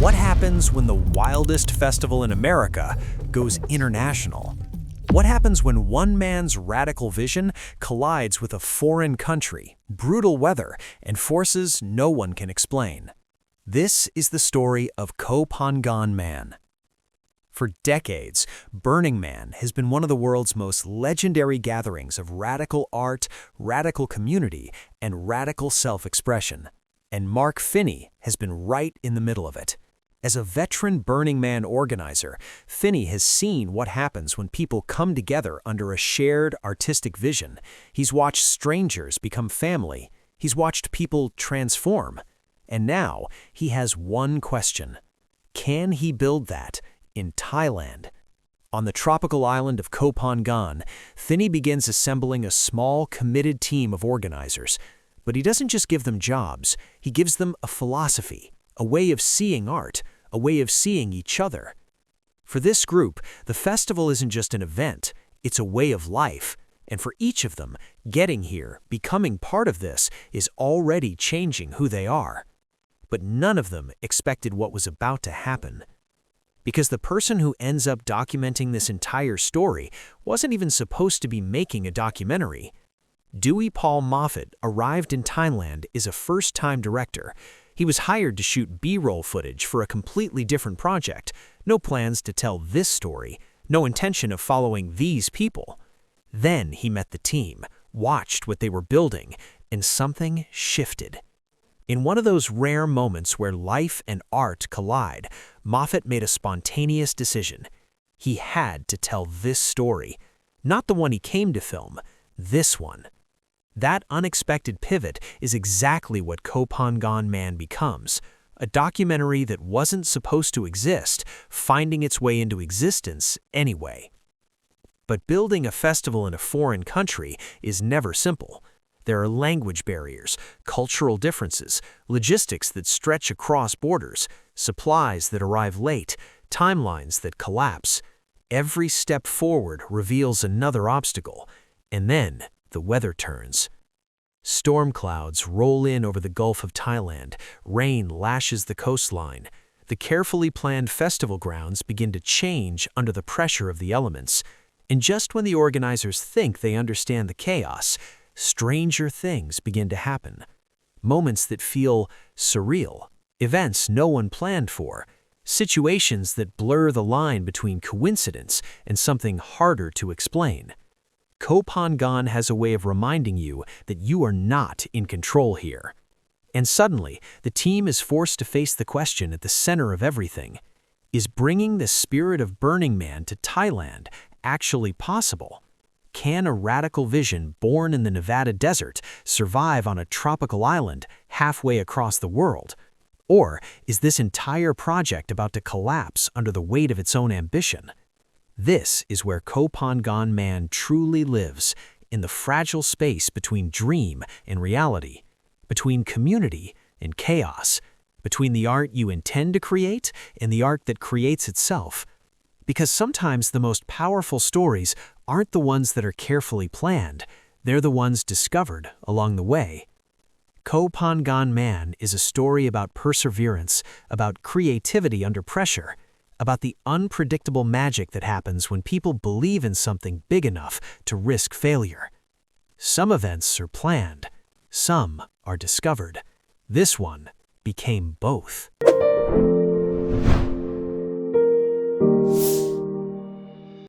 What happens when the wildest festival in America goes international? What happens when one man's radical vision collides with a foreign country, brutal weather, and forces no one can explain? This is the story of Koh Phangan Man. For decades, Burning Man has been one of the world's most legendary gatherings of radical art, radical community, and radical self-expression. And Mark Phinney has been right in the middle of it. As a veteran Burning Man organizer, Phinney has seen what happens when people come together under a shared artistic vision. He's watched strangers become family. He's watched people transform. And now he has one question. Can he build that in Thailand? On the tropical island of Koh Phangan, Phinney begins assembling a small, committed team of organizers. But he doesn't just give them jobs, he gives them a philosophy, a way of seeing art, a way of seeing each other. For this group, the festival isn't just an event, it's a way of life. And for each of them, getting here, becoming part of this, is already changing who they are. But none of them expected what was about to happen. Because the person who ends up documenting this entire story wasn't even supposed to be making a documentary. Dewey Paul Moffat arrived in Thailand as a first-time director. He was hired to shoot B-roll footage for a completely different project. No plans to tell this story, no intention of following these people. Then he met the team, watched what they were building, and something shifted. In one of those rare moments where life and art collide, Moffat made a spontaneous decision. He had to tell this story, not the one he came to film, this one. That unexpected pivot is exactly what Koh Phangan Man becomes, a documentary that wasn't supposed to exist, finding its way into existence anyway. But building a festival in a foreign country is never simple. There are language barriers, cultural differences, logistics that stretch across borders, supplies that arrive late, timelines that collapse. Every step forward reveals another obstacle, and then the weather turns. Storm clouds roll in over the Gulf of Thailand, rain lashes the coastline. The carefully planned festival grounds begin to change under the pressure of the elements. And just when the organizers think they understand the chaos, stranger things begin to happen. Moments that feel surreal, events no one planned for, situations that blur the line between coincidence and something harder to explain. Koh Phangan has a way of reminding you that you are not in control here. And suddenly, the team is forced to face the question at the center of everything. Is bringing the spirit of Burning Man to Thailand actually possible? Can a radical vision born in the Nevada desert survive on a tropical island halfway across the world? Or is this entire project about to collapse under the weight of its own ambition? This is where Koh Phangan Man truly lives, in the fragile space between dream and reality, between community and chaos, between the art you intend to create and the art that creates itself. Because sometimes the most powerful stories aren't the ones that are carefully planned, they're the ones discovered along the way. Koh Phangan Man is a story about perseverance, about creativity under pressure, about the unpredictable magic that happens when people believe in something big enough to risk failure. Some events are planned, some are discovered. This one became both.